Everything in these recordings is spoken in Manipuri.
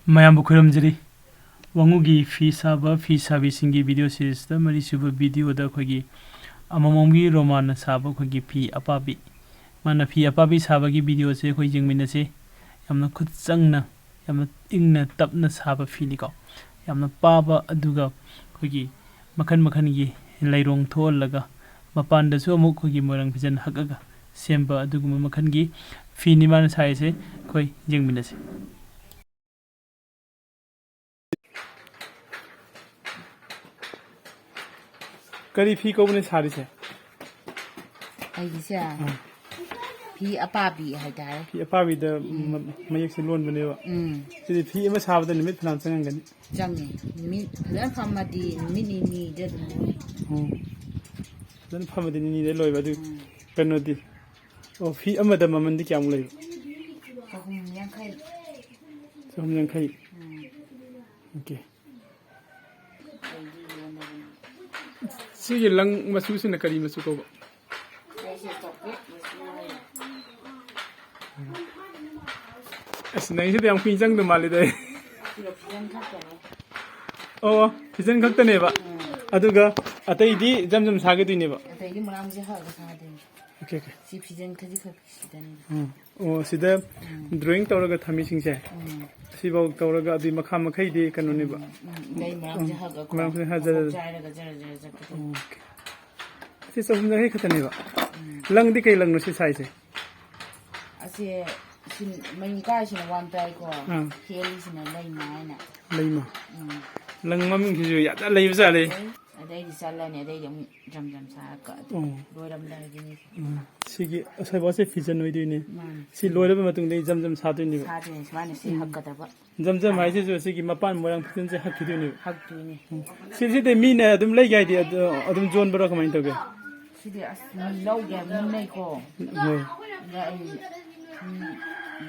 ꯃꯌꯥꯝꯕꯨ ꯈꯨꯔꯨꯝꯖꯔꯤ ꯋꯥꯡꯉꯨꯒꯤ ꯐꯤ ꯁꯥꯕ ꯐꯤ ꯁꯥꯕꯤꯁꯤꯡꯒꯤ ꯚꯤꯗꯤꯑꯣ ꯁꯤꯔꯤꯁꯇ ꯃꯔꯤꯁꯨꯕ ꯚꯤꯗꯤꯑꯣꯗ ꯑꯩꯈꯣꯏꯒꯤ ꯑꯃꯃꯝꯒꯤ ꯔꯣꯃꯥꯟꯅ ꯁꯥꯕ ꯑꯩꯈꯣꯏꯒꯤ ꯐꯤ ꯑꯄꯥꯕꯤ ꯃꯥꯅ ꯐꯤ ꯑꯄꯥꯕꯤ ꯁꯥꯕꯒꯤ ꯚꯤꯗꯤꯑꯣꯁꯦ ꯑꯩꯈꯣꯏ ꯌꯦꯡꯃꯤꯟꯅꯁꯤ ꯌꯥꯝꯅ ꯈꯨꯠ ꯆꯪꯅ ꯌꯥꯝꯅ ꯏꯪꯅ ꯇꯞꯅ ꯁꯥꯕ ꯐꯤꯅꯤꯀꯣ ꯌꯥꯝꯅ ꯄꯥꯕ ꯑꯗꯨꯒ ꯑꯩꯈꯣꯏꯒꯤ ꯃꯈꯟ ꯃꯈꯟꯒꯤ ꯂꯩꯔꯣꯡ ꯊꯣꯛꯍꯜꯂꯒ ꯃꯄꯥꯟꯗꯁꯨ ꯑꯃꯨꯛ ꯑꯩꯈꯣꯏꯒꯤ ꯃꯣꯏꯔꯥꯡ ꯐꯤꯖꯟ ꯍꯛꯑꯒ ꯁꯦꯝꯕ ꯑꯗꯨꯒꯨꯝꯕ ꯃꯈꯟꯒꯤ ꯐꯤꯅꯤ ꯃꯥꯅ ꯁꯥꯔꯤꯁꯦ ꯑꯩꯈꯣꯏ ꯌꯦꯡꯃꯤꯟꯅꯁꯤ ꯀꯔꯤ ꯐꯤ ꯀꯧꯕꯅꯦ ꯁꯥꯔꯤꯁꯦ ꯑꯩꯒꯤꯁꯦ ꯐꯤ ꯑꯄꯥꯕꯤ ꯍꯥꯏꯇꯥꯔꯦ ꯐꯤ ꯑꯄꯥꯕꯤꯗ ꯃꯌꯦꯛꯁꯦ ꯂꯣꯟꯕꯅꯦꯕ ꯁꯤꯗꯤ ꯐꯤ ꯑꯃ ꯁꯥꯕꯗ ꯅꯨꯃꯤꯠ ꯐꯅꯌꯥꯝ ꯆꯪꯉꯝꯒꯅꯤ ꯆꯪꯉꯦ ꯅꯨꯃꯤꯠ ꯐꯖꯅ ꯐꯝꯃꯗꯤ ꯅꯨꯃꯤꯠ ꯅꯤꯅꯤꯗ ꯑꯗꯨꯝ ꯂꯣꯏ ꯐꯖꯅ ꯐꯝꯃꯗꯤ ꯅꯤꯅꯤꯗ ꯂꯣꯏꯕ ꯑꯗꯨ ꯀꯩꯅꯣꯗꯤ ꯑꯣ ꯐꯤ ꯑꯃꯗ ꯃꯃꯟꯗꯤ ꯀꯌꯥꯃꯨꯛ ꯂꯩꯕ 250 250 ओके सिगे लंग मसू से न करी मसू को अस नहीं से हम कुछ जंग तो माले दे ओ फिजन खक्तने बा अदुगा अतैदी जमजम सागे दुइने बा अतैदी मराम से हाग सादे ओके ओके सी फिजन खजी खक सिदने ओ सिदा ड्राइंग तौरगा थमी सिंगसे सिबाव तौरगा अदि मखा मखैदि कनुने बा दै मराम से हाग को मराम से हाजर जायरगा जर जकते सी सबम जहे खतने बा लंग दि कई लंग नो सी साइसे असे सिन मई का सिन वन टाइ को हेली सिन लैमा हैना लैमा लंग ममिंग सिजु यादा लैबा जाले अदैदि चल्लाने अदैदि जम जम सारका लोइरम दागिनि सिगी असैबासे फिजन होइदिने सि लोइरबा मतुंग दे जम जम सादिनि सादे माने सि हक्कदबा जम जम हाइसे जो सिगी मपान मोरंग फिजन से हक्किदिनि हक्किनि सिसि दे मीने अदुम लै गाइदि अदुम जोन बरा कमाइन तबे सिदि अस लौगे मुनै को होय gai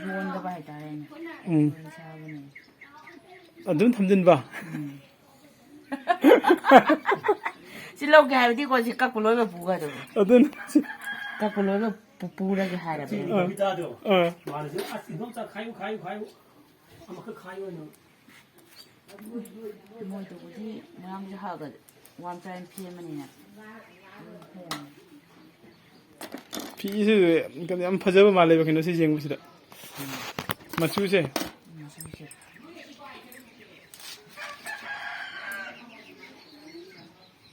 जोन दबा हाइतारेन साबने अदुम थमजिन बा si lo ga di ko si ka ko lo buga do अदुन ka ko lo pura ge hara be बिता दो मार से आज एकदम सा खायो खायो खायो हम का खायो न mo to di mam je ha ga wan time pm mani na फिसे कम याम फजब माले बखनो सि जेंग बिसदा मचु से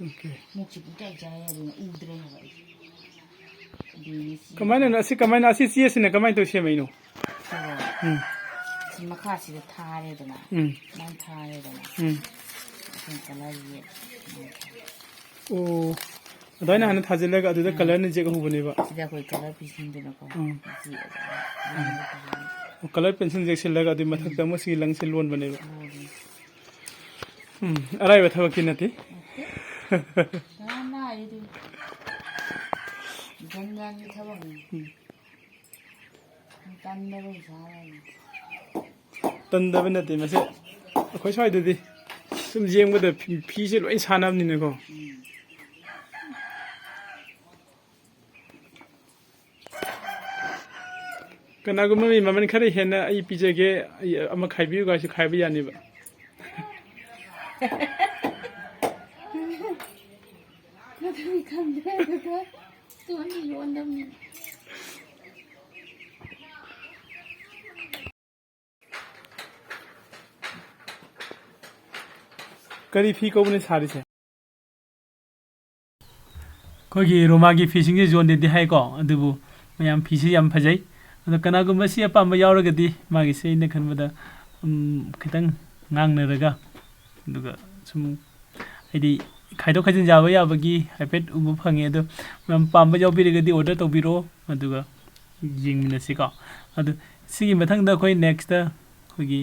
ओके मुक्ति पुtai jaya ya ni udre ha कमाइन न असि कमाइन असि सिए सिने कमाइन तो सेमैनो si makha si thare dana man thare dana kala ye ओ अदाइन हन थाजिलगा अदुदा कलर ने जेग हुबनेबा sida koi kala pisin dana ko si ओ कलर पेंसिल जेग सिलगा अदु मथक तम सि लंग से लोन बनेबा अराय बथवा कि नति na idu gangan ni thabang tan na ro sa तंदब नते मसे अखोय स्वाइददि सुम जेंगबद फीसे लोइ सानाबनिने को कनागुम मी ममन खरे हेना आई पिजेगे अमा खाइबिउ गासि खाइबि यानिबा करी फी कौबने सारिसे कोगी रोमागी फिसिंग जोन दे हाय को अदुबु मयाम फिसि याम फजै अद कनागुम सि अपाम यावरगदि मागी से इन खनबदा खितंग ngangnaraga दुगा सुम आइदि खाइदो खाजिन जाबा याबगी हाइपेट उबु फंगे अदु मम पाम्बा यावबिरगदि ऑर्डर तौबिरो अदुगा यिंगमिनसि को अदु सिगी मथंगदा कोइ नेक्स्ट दा कोगी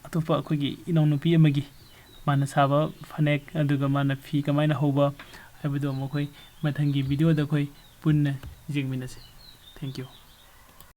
अतोपा कोगी इनौनुपी अमगी माना साबा फनेक अदुगा माना फी कमाइना होबा हाइबदो मखोइ मथंगी वीडियो दा कोइ पुन्ना यिंगमिनसि थैंक यू